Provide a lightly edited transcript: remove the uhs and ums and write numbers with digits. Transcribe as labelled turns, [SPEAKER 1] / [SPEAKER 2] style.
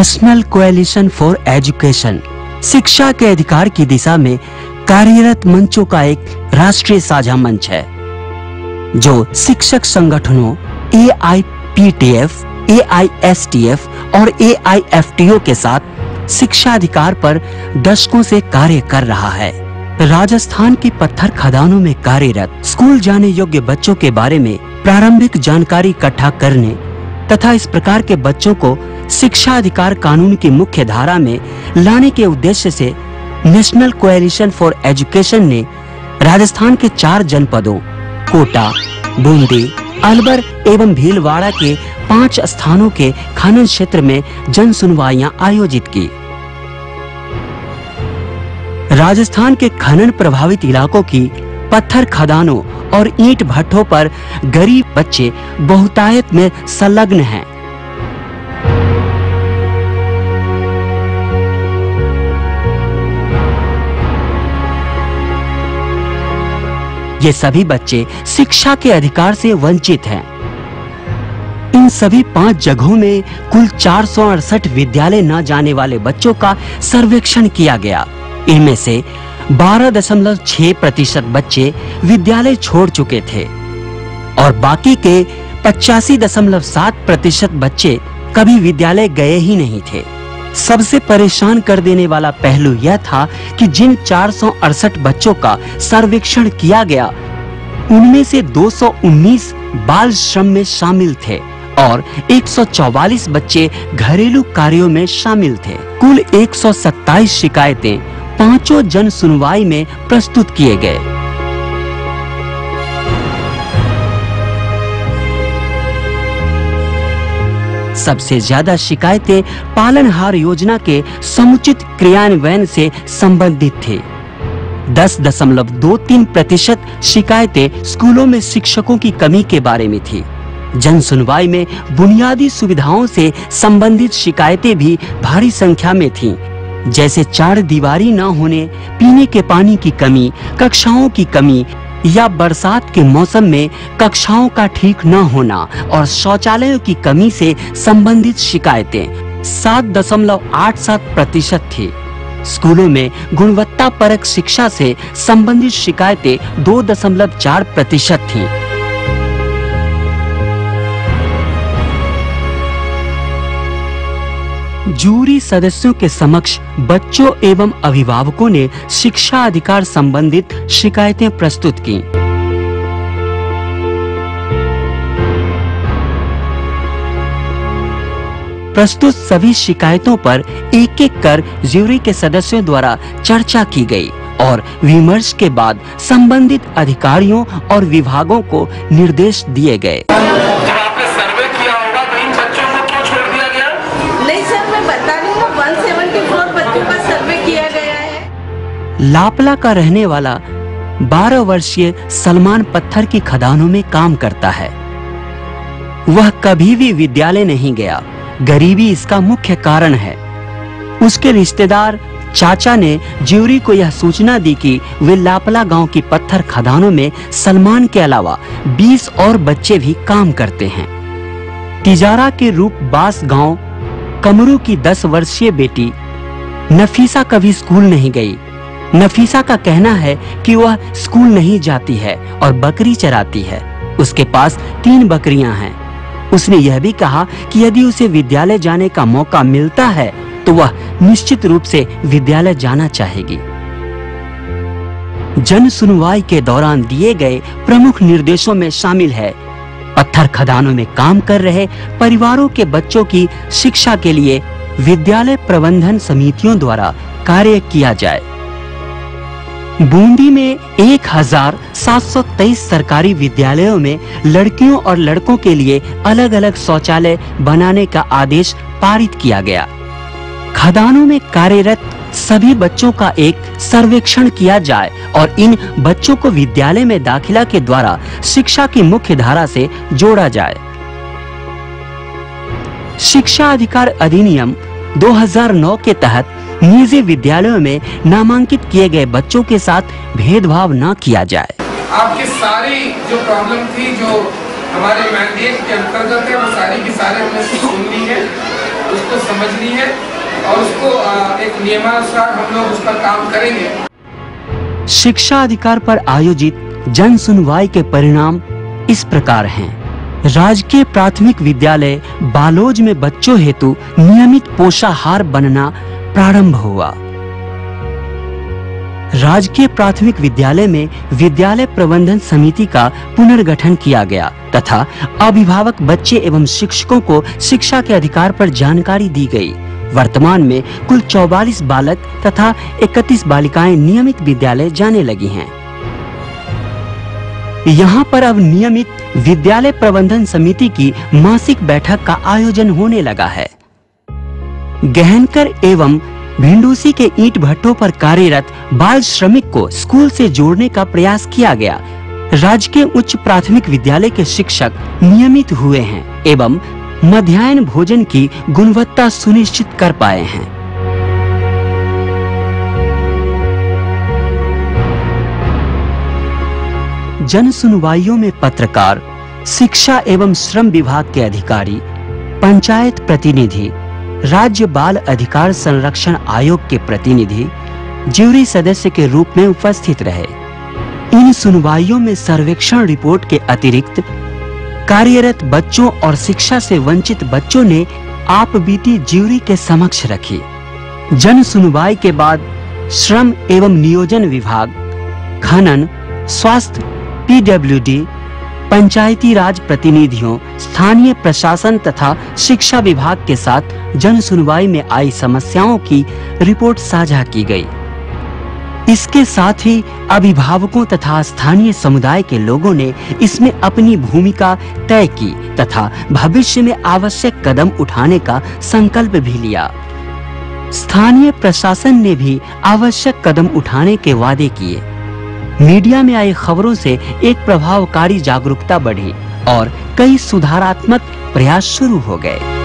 [SPEAKER 1] National coalition for education शिक्षा के अधिकार की दिशा में कार्यरत मंचों का एक राष्ट्रीय साझा मंच है, जो शिक्षक संगठनों AIPTF, AISTF और AIFTO के साथ शिक्षा अधिकार पर दशकों से कार्य कर रहा है। राजस्थान की पत्थर खदानों में कार्यरत स्कूल जाने योग्य बच्चों के बारे में प्रारंभिक जानकारी इकट्ठा करने तथा इस प्रकार के बच्चों को शिक्षा अधिकार कानून की मुख्य धारा में लाने के उद्देश्य से नेशनल कोएलिशन फॉर एजुकेशन ने राजस्थान के 4 जनपदों कोटा, बूंदी, अलवर एवं भीलवाड़ा के 5 स्थानों के खनन क्षेत्र में जन सुनवाइयां आयोजित की। राजस्थान के खनन प्रभावित इलाकों की पत्थर खदानों और ईंट भट्ठों पर गरीब बच्चे बहुतायत में संलग्न हैं। ये सभी बच्चे शिक्षा के अधिकार से वंचित हैं। इन सभी 5 जगहों में कुल 468 विद्यालय न जाने वाले बच्चों का सर्वेक्षण किया गया। इनमें से 12.6% बच्चे विद्यालय छोड़ चुके थे और बाकी के 85.7% बच्चे कभी विद्यालय गए ही नहीं थे। सबसे परेशान कर देने वाला पहलू यह था कि जिन 468 बच्चों का सर्वेक्षण किया गया, उनमें से 219 बाल श्रम में शामिल थे और 144 बच्चे घरेलू कार्यों में शामिल थे। कुल 127 शिकायतें 5 जन सुनवाई में प्रस्तुत किए गए। सबसे ज्यादा शिकायतें पालनहार योजना के समुचित क्रियान्वयन से संबंधित थे। 10.23% शिकायतें स्कूलों में शिक्षकों की कमी के बारे में थी। जन सुनवाई में बुनियादी सुविधाओं से संबंधित शिकायतें भी भारी संख्या में थीं, जैसे 4 दीवारी न होने, पीने के पानी की कमी, कक्षाओं की कमी या बरसात के मौसम में कक्षाओं का ठीक न होना और शौचालयों की कमी से संबंधित शिकायतें 7.87% थी। स्कूलों में गुणवत्तापरक शिक्षा से संबंधित शिकायतें 2.4% थीं। जूरी सदस्यों के समक्ष बच्चों एवं अभिभावकों ने शिक्षा अधिकार संबंधित शिकायतें प्रस्तुत की। प्रस्तुत सभी शिकायतों पर एक-एक कर ज्यूरी के सदस्यों द्वारा चर्चा की गई और विमर्श के बाद संबंधित अधिकारियों और विभागों को निर्देश दिए गए। लापला का रहने वाला 12 वर्षीय सलमान पत्थर की खदानों में काम करता है। वह कभी भी विद्यालय नहीं गया। गरीबी इसका मुख्य कारण है। उसके रिश्तेदार चाचा ने ज्यूरी को यह सूचना दी कि वे लापला गांव की पत्थर खदानों में सलमान के अलावा 20 और बच्चे भी काम करते हैं। तिजारा के रूपबास गांव कमरू की 10 वर्षीय बेटी नफीसा कभी स्कूल नहीं गई। नफीसा का कहना है कि वह स्कूल नहीं जाती है और बकरी चराती है। उसके पास 3 बकरियां हैं। उसने यह भी कहा कि यदि उसे विद्यालय जाने का मौका मिलता है तो वह निश्चित रूप से विद्यालय जाना चाहेगी। जन सुनवाई के दौरान दिए गए प्रमुख निर्देशों में शामिल है पत्थर खदानों में काम कर रहे परिवारों के बच्चों की शिक्षा के लिए विद्यालय प्रबंधन समितियों द्वारा कार्य किया जाए। बूंदी में 1723 सरकारी विद्यालयों में लड़कियों और लड़कों के लिए अलग-अलग शौचालय बनाने का आदेश पारित किया गया। खदानों में कार्यरत सभी बच्चों का एक सर्वेक्षण किया जाए और इन बच्चों को विद्यालय में दाखिला के द्वारा शिक्षा की मुख्य धारा से जोड़ा जाए। शिक्षा अधिकार अधिनियम 2009 के तहत निजी विद्यालयों में नामांकित किए गए बच्चों के साथ भेदभाव न किया जाए।
[SPEAKER 2] आपकी सारी जो प्रॉब्लम थी, जो हमारे मैंडेट के अंतर्गत है, वो सारी की सारी हमने सुन ली है उसको समझनी है और उसको एक नियमानुसार हम लोग उस पर काम करेंगे।
[SPEAKER 1] शिक्षा अधिकार पर आयोजित जन सुनवाई के परिणाम इस प्रकार हैं। राजकीय प्राथमिक विद्यालय बालोज में बच्चों हेतु नियमित पोषाहार बनना प्रारंभ हुआ। राजकीय प्राथमिक विद्यालय में विद्यालय प्रबंधन समिति का पुनर्गठन किया गया तथा अभिभावक, बच्चे एवं शिक्षकों को शिक्षा के अधिकार पर जानकारी दी गई। वर्तमान में कुल 44 बालक तथा 31 बालिकाएं नियमित विद्यालय जाने लगी हैं। यहाँ पर अब नियमित विद्यालय प्रबंधन समिति की मासिक बैठक का आयोजन होने लगा है। गहनकर एवं भिंडूसी के ईंट भट्टों पर कार्यरत बाल श्रमिक को स्कूल से जोड़ने का प्रयास किया गया। राजकीय उच्च प्राथमिक विद्यालय के शिक्षक नियमित हुए हैं एवं मध्याह्न भोजन की गुणवत्ता सुनिश्चित कर पाए हैं। जन सुनवाइयों में पत्रकार, शिक्षा एवं श्रम विभाग के अधिकारी, पंचायत प्रतिनिधि, राज्य बाल अधिकार संरक्षण आयोग के प्रतिनिधि ज्यूरी सदस्य के रूप में उपस्थित रहे। इन सुनवाइयों में सर्वेक्षण रिपोर्ट के अतिरिक्त कार्यरत बच्चों और शिक्षा से वंचित बच्चों ने आप बीती ज्यूरी के समक्ष रखी। जन सुनवाई के बाद श्रम एवं नियोजन विभाग, खनन, स्वास्थ्य, पीडब्ल्यूडी, पंचायती राज प्रतिनिधियों, स्थानीय प्रशासन तथा शिक्षा विभाग के साथ जन सुनवाई में आई समस्याओं की रिपोर्ट साझा की गई। इसके साथ ही अभिभावकों तथा स्थानीय समुदाय के लोगों ने इसमें अपनी भूमिका तय की तथा भविष्य में आवश्यक कदम उठाने का संकल्प भी लिया। स्थानीय प्रशासन ने भी आवश्यक कदम उठाने के वादे किए। मीडिया में आई खबरों से एक प्रभावकारी जागरूकता बढ़ी और कई सुधारात्मक प्रयास शुरू हो गए।